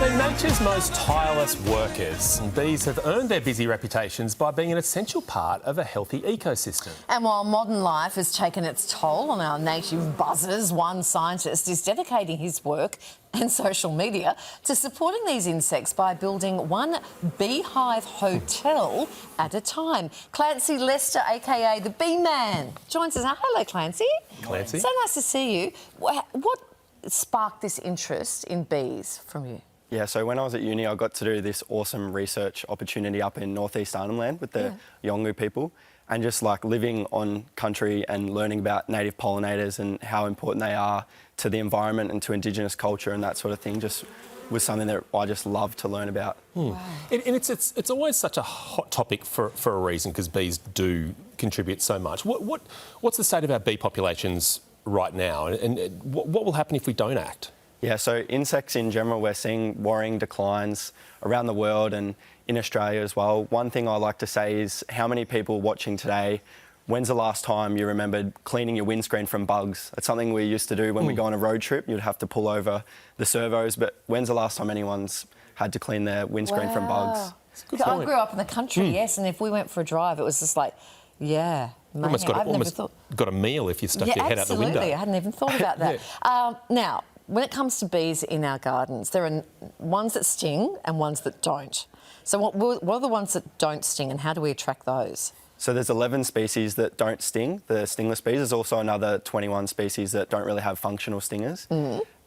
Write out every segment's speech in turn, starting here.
They're nature's most tireless workers. Bees have earned their busy reputations by being an essential part of a healthy ecosystem. And while modern life has taken its toll on our native buzzers, one scientist is dedicating his work and social media to supporting these insects by building one beehive hotel at a time. Clancy Lester, aka the Bee Man, joins us now. Hello, Clancy. Clancy. So nice to see you. What sparked this interest in bees from you? Yeah, so when I was at uni, I got to do this awesome research opportunity up in northeast Arnhem Land with the Yolngu people, and just like living on country and learning about native pollinators and how important they are to the environment and to Indigenous culture and that sort of thing just was something that I just love to learn about. Wow. And it's always such a hot topic for a reason, because bees do contribute so much. What's the state of our bee populations right now, and what will happen if we don't act? Yeah, so insects in general, we're seeing worrying declines around the world and in Australia as well. One thing I like to say is, how many people watching today, when's the last time you remembered cleaning your windscreen from bugs? It's something we used to do when we go on a road trip. You'd have to pull over the servos, but when's the last time anyone's had to clean their windscreen from bugs? I grew up in the country, yes, and if we went for a drive, it was just like, yeah. Almost got a meal if you stuck your head out the window. Absolutely. I hadn't even thought about that. Now, when it comes to bees in our gardens, there are ones that sting and ones that don't. So what are the ones that don't sting, and how do we attract those? So there's 11 species that don't sting, the stingless bees. There's also another 21 species that don't really have functional stingers.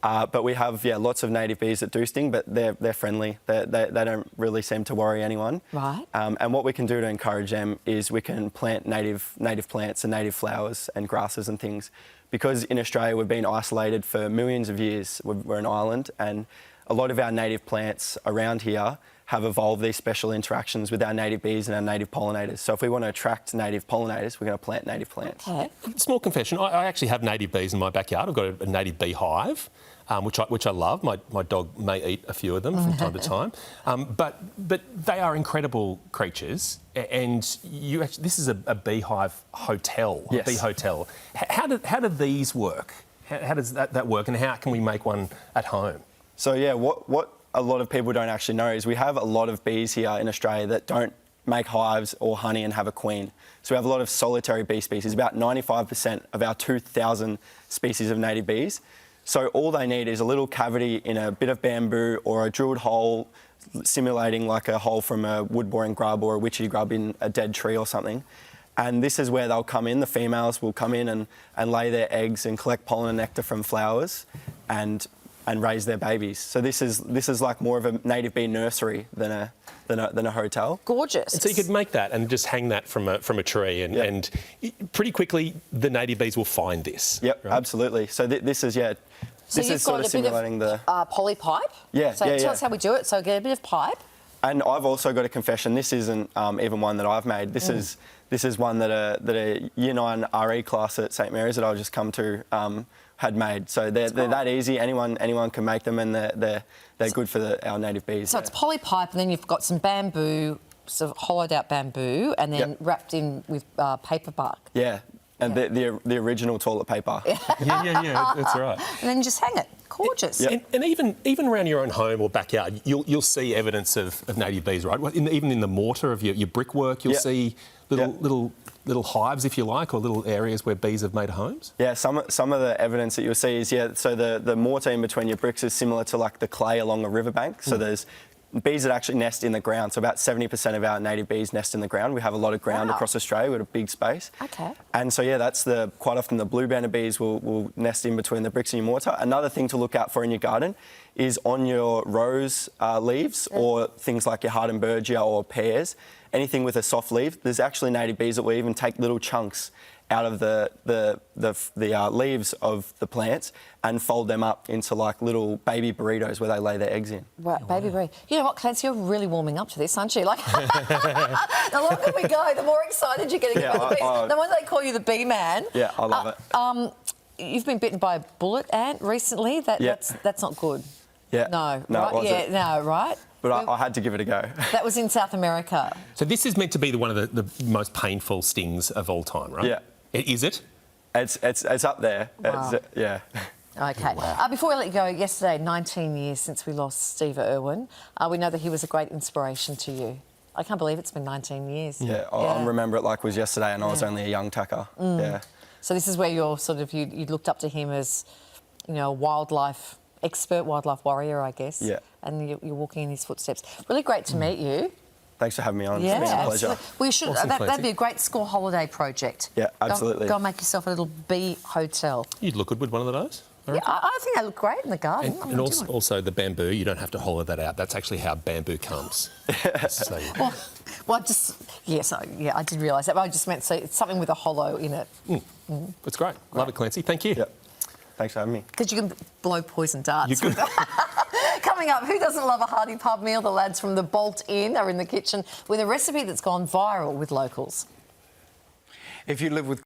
But we have, lots of native bees that do sting, but they're friendly. They don't really seem to worry anyone. Right. And what we can do to encourage them is we can plant native plants and native flowers and grasses and things. Because in Australia we've been isolated for millions of years. We're an island, and a lot of our native plants around here have evolved these special interactions with our native bees and our native pollinators. So if we want to attract native pollinators, we're going to plant native plants. Okay. Small confession, I actually have native bees in my backyard. I've got a native beehive, which I love. My dog may eat a few of them from time to time. But they are incredible creatures, and this is a beehive hotel, yes. A bee hotel. How do these work? How does that work, and how can we make one at home? So yeah, what a lot of people don't actually know is we have a lot of bees here in Australia that don't make hives or honey and have a queen. So we have a lot of solitary bee species, about 95% of our 2,000 species of native bees. So all they need is a little cavity in a bit of bamboo or a drilled hole simulating like a hole from a wood-boring grub or a witchetty grub in a dead tree or something. And this is where they'll come in. The females will come in and lay their eggs and collect pollen and nectar from flowers and raise their babies. So this is like more of a native bee nursery than a hotel. Gorgeous. And so you could make that and just hang that from a tree, and pretty quickly the native bees will find this. Yep, right? Absolutely. So this is this is sort of simulating the poly pipe. Yeah. So tell us how we do it. So get a bit of pipe. And I've also got a confession. This isn't even one that I've made. This is one that a Year 9 RE class at St Mary's that I've just come to had made. So they're that easy. Anyone can make them, and they're good for our native bees. So it's poly pipe, and then you've got some bamboo, sort of hollowed out bamboo, and then wrapped in with paper bark. Yeah. And the original toilet paper. Yeah, that's right. And then you just hang it. Gorgeous. And even around your own home or backyard, you'll see evidence of native bees, right? Even in the mortar of your brickwork, you'll see little hives, if you like, or little areas where bees have made homes. Yeah, some of the evidence that you'll see is so the mortar in between your bricks is similar to like the clay along a riverbank. So there's bees that actually nest in the ground. So about 70% of our native bees nest in the ground. We have a lot of ground across Australia. We've got a big space. Okay. And so that's quite often the blue banded bees will nest in between the bricks and your mortar. Another thing to look out for in your garden is on your rose leaves or things like your Hardenbergia or pears, anything with a soft leaf. There's actually native bees that will even take little chunks out of the leaves of the plants and fold them up into like little baby burritos where they lay their eggs in. Right, baby burrito. You know what, Clancy, you're really warming up to this, aren't you? Like, the longer we go, the more excited you're getting about the bees. The more they call you the bee man. Yeah, I love it. You've been bitten by a bullet ant recently. That's not good. Yeah. No. No, right? it wasn't. Right? But I had to give it a go. That was in South America. So this is meant to be one of the most painful stings of all time, right? Yeah. Is it? It's up there. Wow. Yeah. Okay. Before we let you go, yesterday, 19 years since we lost Steve Irwin. We know that he was a great inspiration to you. I can't believe it's been 19 years. Yeah, I remember it like it was yesterday, and I was only a young tacker. Yeah. So this is where you're sort of, you looked up to him as, you know, a wildlife expert, wildlife warrior, I guess. Yeah. And you're walking in his footsteps. Really great to meet you. Thanks for having me on. Yeah, It's been a pleasure. absolutely. We should. Awesome, that'd Clancy. be a great school holiday project. Yeah, absolutely. Go and make yourself a little bee hotel. You'd look good with one of those. Yeah, I think they look great in the garden. And also the bamboo, you don't have to hollow that out. That's actually how bamboo comes. So, Well, yes, I did realise that, but I just meant so it's something with a hollow in it. it's great. Love it, Clancy. Thank you. Yeah. Thanks for having me. Because you can blow poison darts. You could. Coming up, who doesn't love a hearty pub meal? The lads from the Bolt Inn are in the kitchen with a recipe that's gone viral with locals. If you live with